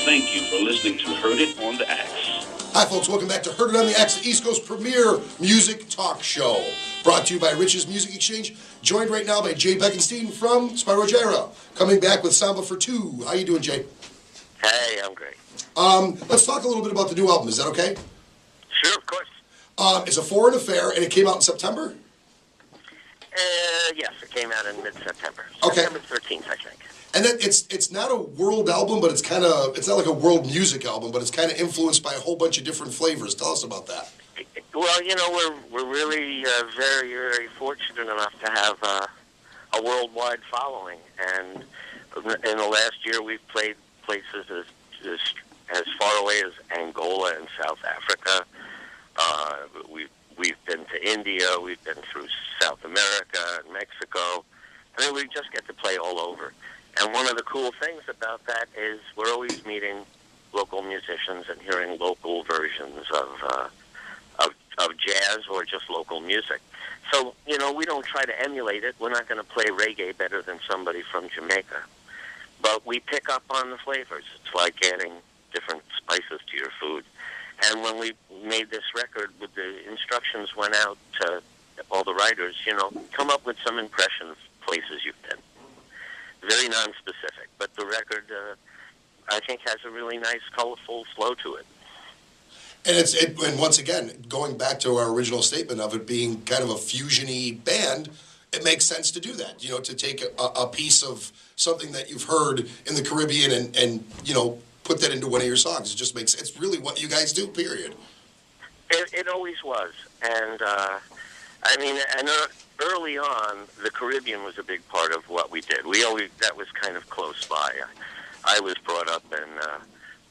thank you for listening to Heard It on the Axe. Hi, folks. Welcome back to Heard It on the Axe, the East Coast premier music talk show. Brought to you by Rich's Music Exchange. Joined right now by Jay Beckenstein from Spyro Gyra. Coming back with Samba for Two. How you doing, Jay? Hey, I'm great. Let's talk a little bit about the new album. Is that okay? Sure, of course. It's a foreign affair, and it came out in September? Yes, it came out in mid-September. Okay. September 13th, I think. And then it's not a world album, but it's not like a world music album, but it's kind of influenced by a whole bunch of different flavors. Tell us about that. Well, you know, we're really very, very fortunate enough to have a worldwide following, and in the last year we've played places as far away as Angola and South Africa. We've been to India. We've been through South America and Mexico. I mean, we just get to play all over. And one of the cool things about that is we're always meeting local musicians and hearing local versions of jazz or just local music. So, you know, we don't try to emulate it. We're not going to play reggae better than somebody from Jamaica. But we pick up on the flavors. It's like adding different spices to your food. And when we made this record, the instructions went out to all the writers, you know, come up with some impression of places you've been. Very non-specific, but the record, I think, has a really nice, colorful flow to it. And and once again, going back to our original statement of it being kind of a fusion-y band, it makes sense to do that, you know, to take a piece of something that you've heard in the Caribbean and you know, put that into one of your songs. It just makes, it's really what you guys do, period. It always was. And, I mean, early on, the Caribbean was a big part of what we did. That was kind of close by. I was brought up in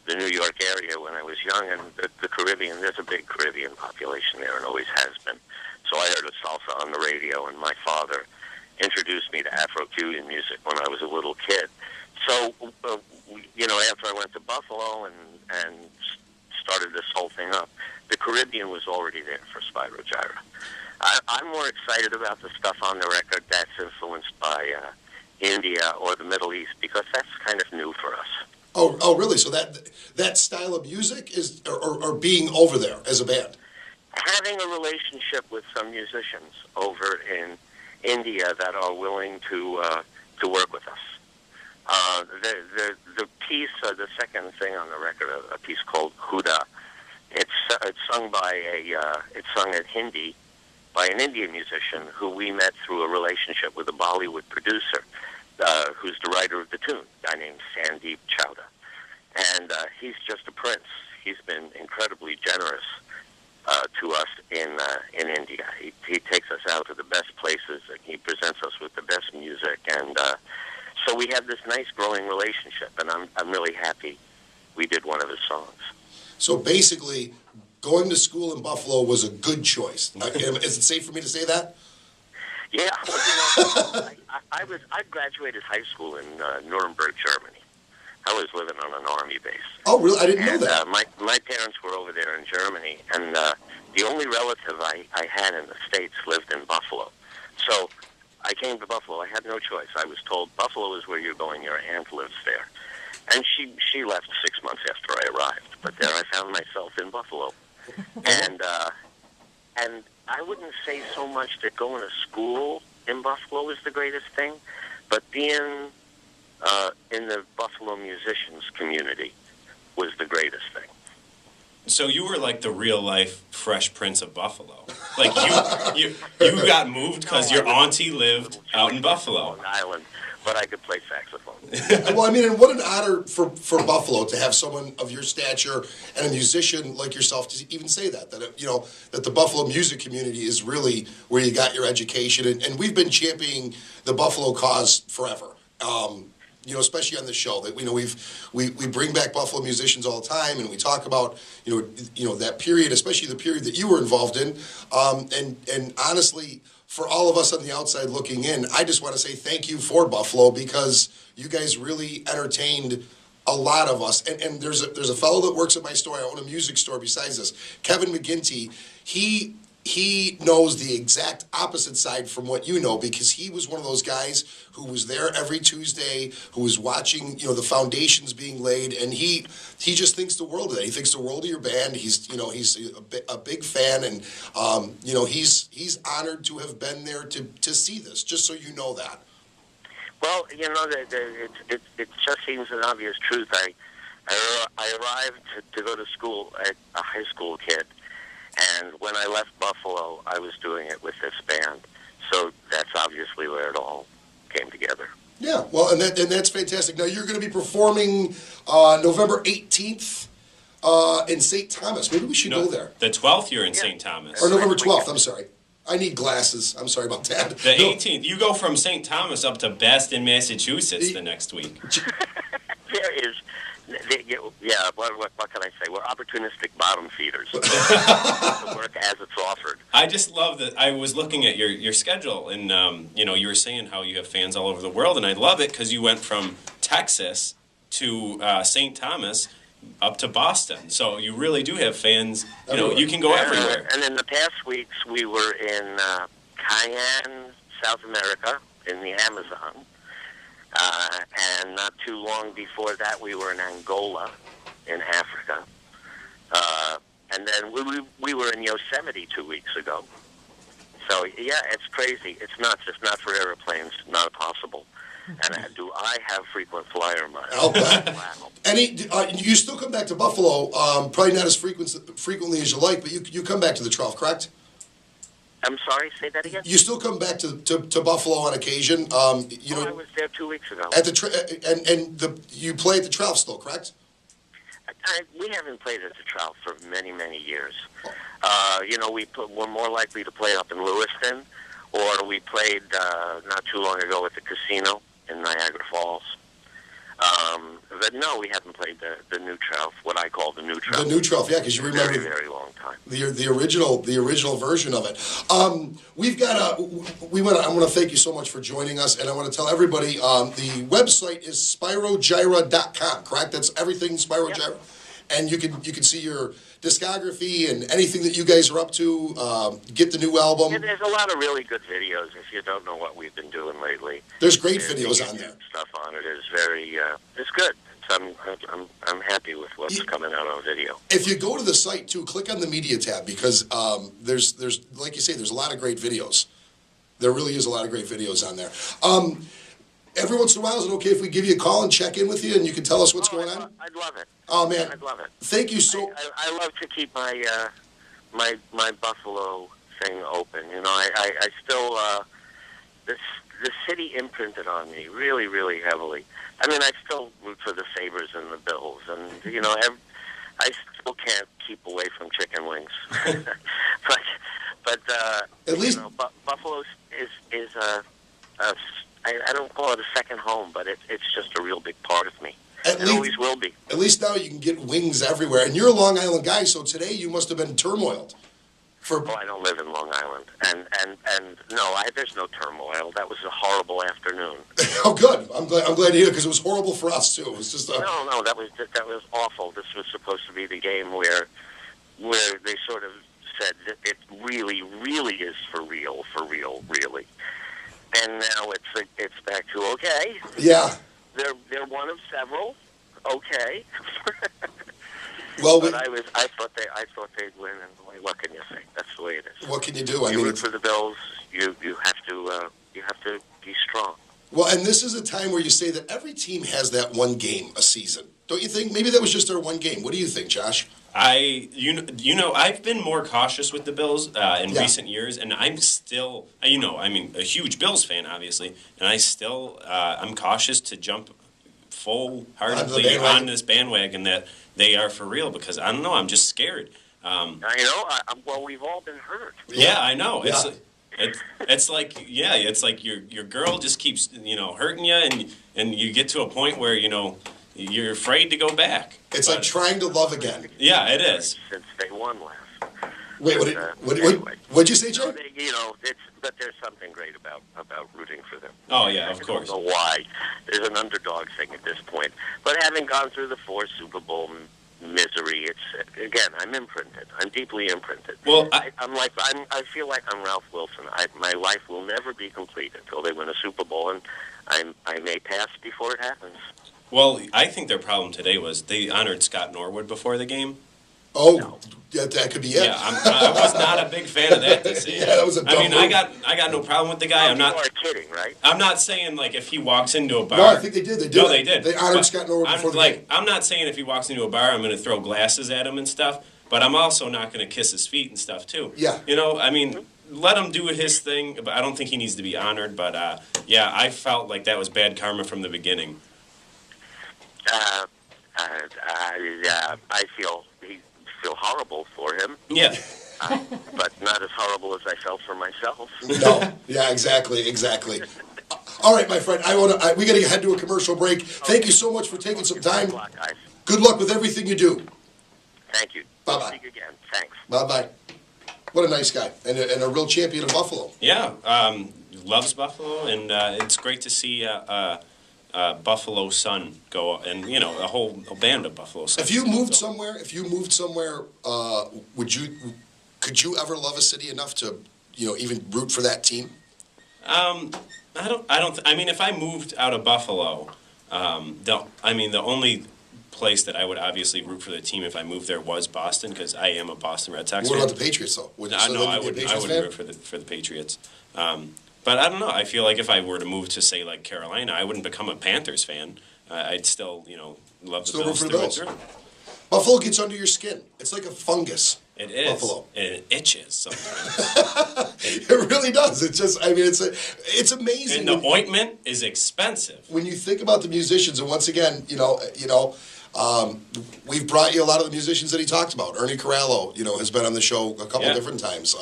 the New York area when I was young, and the Caribbean, there's a big Caribbean population there and always has been. So I heard of salsa on the radio, and my father introduced me to Afro-Cuban music when I was a little kid. So, you know, after I went to Buffalo and started this whole thing up, the Caribbean was already there for Spyro Gyra. I'm more excited about the stuff on the record that's influenced by India or the Middle East, because that's kind of new for us. Oh, really? So that style of music is, or being over there as a band? Having a relationship with some musicians over in India that are willing to work with us. The piece, the second thing on the record, a piece called Huda. It's sung it's sung in Hindi by an Indian musician who we met through a relationship with a Bollywood producer, who's the writer of the tune, a guy named Sandeep Chowda. And he's just a prince. He's been incredibly generous to us in India. He takes us out to the best places, and he presents us with the best music. And so we have this nice growing relationship, and I'm really happy we did one of his songs. So basically, going to school in Buffalo was a good choice. Is it safe for me to say that? Yeah, well, you know, I graduated high school in Nuremberg, Germany. I was living on an army base. Oh, really? I didn't know that. My parents were over there in Germany, and the only relative I had in the States lived in Buffalo. So I came to Buffalo. I had no choice. I was told, Buffalo is where you're going. Your aunt lives there. And she left 6 months after I arrived. But there I found myself in Buffalo. And I wouldn't say so much that going to school in Buffalo is the greatest thing, but being in the Buffalo musicians community was the greatest thing. So you were like the real-life Fresh Prince of Buffalo. Like you got moved because your auntie lived out in Buffalo. Long Island, but I could play saxophone. Well, I mean, and what an honor for Buffalo to have someone of your stature and a musician like yourself to even say that you know, that the Buffalo music community is really where you got your education, and we've been championing the Buffalo cause forever. You know, especially on this show, that we bring back Buffalo musicians all the time, and we talk about you know that period, especially the period that you were involved in, and honestly, for all of us on the outside looking in, I just want to say thank you for Buffalo, because you guys really entertained a lot of us. And there's a fellow that works at my store. I own a music store besides this, Kevin McGinty. He he knows the exact opposite side from what you know, because he was one of those guys who was there every Tuesday, who was watching, the foundations being laid, and he just thinks the world of that. He thinks the world of your band. He's a big fan, and he's honored to have been there to see this. Just so you know that. Well, it just seems an obvious truth. I arrived to go to school as a high school kid, and when I left Buffalo, I was doing it with this band. So that's obviously where it all came together. Yeah, well, and that's fantastic. Now, you're going to be performing November 18th in St. Thomas. Maybe we should go there. The 12th, you're in St. Thomas. Or November 12th, I'm sorry. I need glasses. I'm sorry about that. The 18th. You go from St. Thomas up to Boston, Massachusetts the next week. There is... Yeah, what can I say? We're opportunistic bottom feeders. We work as it's offered. I just love that. I was looking at your schedule, and you were saying how you have fans all over the world, and I love it because you went from Texas to St. Thomas up to Boston. So you really do have fans. You can go everywhere. And in the past weeks, we were in Cayenne, South America, in the Amazon. And not too long before that, we were in Angola, in Africa. And then we were in Yosemite 2 weeks ago. So, yeah, it's crazy. It's not for airplanes, not possible. And do I have frequent flyer miles? I'll bet. Wow. You still come back to Buffalo, probably not as frequently as you like, but you come back to the 12th, correct? I'm sorry, say that again? You still come back to Buffalo on occasion. I was there 2 weeks ago. At you play at the 12th still, correct? We haven't played at the Trout for many, many years. We're more likely to play up in Lewiston, or we played not too long ago at the casino in Niagara Falls. But no, we haven't played the new Trout, what I call the new Trout. The new Trout, yeah, because you remember very, very long time. The original version of it. I want to thank you so much for joining us, and I want to tell everybody the website is spyrogyra.com, correct? That's everything Spyro Gyra, and you can see your discography and anything that you guys are up to. Get the new album. Yeah, there's a lot of really good videos. If you don't know what we've been doing lately, there's great videos on there. Stuff on it is very. It's good. I'm happy with what's coming out on video. If you go to the site too, click on the media tab, because there's like you say, there's a lot of great videos. There really is a lot of great videos on there. Every once in a while, is it okay if we give you a call and check in with you, and you can tell us what's going on? I'd love it. Oh man, I'd love it. Thank you so. I love to keep my my Buffalo thing open. I still the city imprinted on me really, really heavily. I mean, I still root for the Sabres and the Bills, and I still can't keep away from chicken wings. but at least Buffalo is I don't call it a second home, but it's just a real big part of me. It always will be. At least now you can get wings everywhere, and you're a Long Island guy, so today you must have been turmoiled. I don't live in Long Island, and no, there's no turmoil. That was a horrible afternoon. Oh, good. I'm glad to hear it, because it was horrible for us too. It was just no, that was awful. This was supposed to be the game where they sort of said that it really, really is for real, really. And now it's back to okay. Yeah. They're one of several. Okay. Well, but I thought they'd win, and what can you say? That's the way it is. What can you do? You root for the Bills. You have to be strong. Well, and this is a time where you say that every team has that one game a season, don't you think? Maybe that was just their one game. What do you think, Josh? I've been more cautious with the Bills in recent years, and I'm still, I'm a huge Bills fan, obviously, and I still, I'm cautious to jump full-heartedly on this bandwagon that they are for real, because I don't know, I'm just scared. Well, we've all been hurt. Yeah, I know. Yeah. It's like your girl just keeps hurting you, and you get to a point where you're afraid to go back. It's like trying to love again. Yeah, it is. Since they won last. Wait, what'd you say, Joe? But there's something great about rooting for them. Oh yeah, of course. I don't know why. There's an underdog thing at this point. But having gone through the 4 Super Bowl misery. It's again, I'm imprinted. I'm deeply imprinted. Well, I feel like I'm Ralph Wilson. My life will never be complete until they win a Super Bowl, and I may pass before it happens. Well, I think their problem today was they honored Scott Norwood before the game. Oh, No. yeah, that could be it. Yeah, I was not a big fan of that decision. Yeah, that was a dumb move. I got no problem with the guy. I'm not. People are kidding, right? I'm not saying like if he walks into a bar. No, I think they did. They did. No, they did. They honored But Scott Norwood before the game. I'm not saying if he walks into a bar, I'm going to throw glasses at him and stuff. But I'm also not going to kiss his feet and stuff too. Yeah. You know, I mean, let him do his thing. But I don't think he needs to be honored. But yeah, I felt like that was bad karma from the beginning. I feel horrible for him. Yeah. But not as horrible as I felt for myself. No. Yeah, exactly. All right, my friend. We got to head to a commercial break. Thank you so much for taking some time. Good luck, guys. Good luck with everything you do. Thank you. Bye-bye. Speak again. Thanks. Bye-bye. What a nice guy and a real champion of Buffalo. Yeah. Loves Buffalo, and it's great to see Buffalo Sun go, and a whole band of Buffalo Suns. If you moved somewhere, could you ever love a city enough to, even root for that team? I mean, if I moved out of Buffalo, the only place that I would obviously root for the team if I moved there was Boston, because I am a Boston Red Sox fan. What about the Patriots, though? I wouldn't root for the Patriots. But I don't know. I feel like if I were to move to, say, like Carolina, I wouldn't become a Panthers fan. I'd still, love the Bills through and through. Buffalo gets under your skin. It's like a fungus. It is. Buffalo. And it itches sometimes. It really does. It's just, it's amazing. And the ointment is expensive. When you think about the musicians, and once again, we've brought you a lot of the musicians that he talked about. Ernie Corallo, has been on the show a couple different times.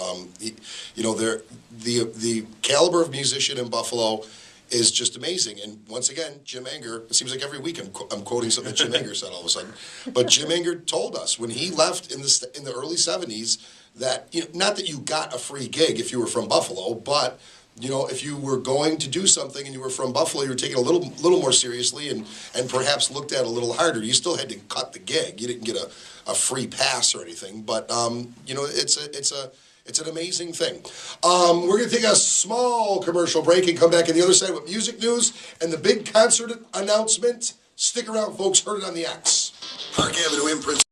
The caliber of musician in Buffalo is just amazing. And once again, Jim Anger, it seems like every week I'm quoting something that Jim Anger said all of a sudden. But Jim Anger told us when he left in the early 70s that, not that you got a free gig if you were from Buffalo, but if you were going to do something and you were from Buffalo, you were taken a little more seriously and perhaps looked at a little harder. You still had to cut the gig. You didn't get a free pass or anything. But it's an amazing thing. We're going to take a small commercial break and come back on the other side with music news and the big concert announcement. Stick around, folks. Heard it on the X. Park Avenue Imprints.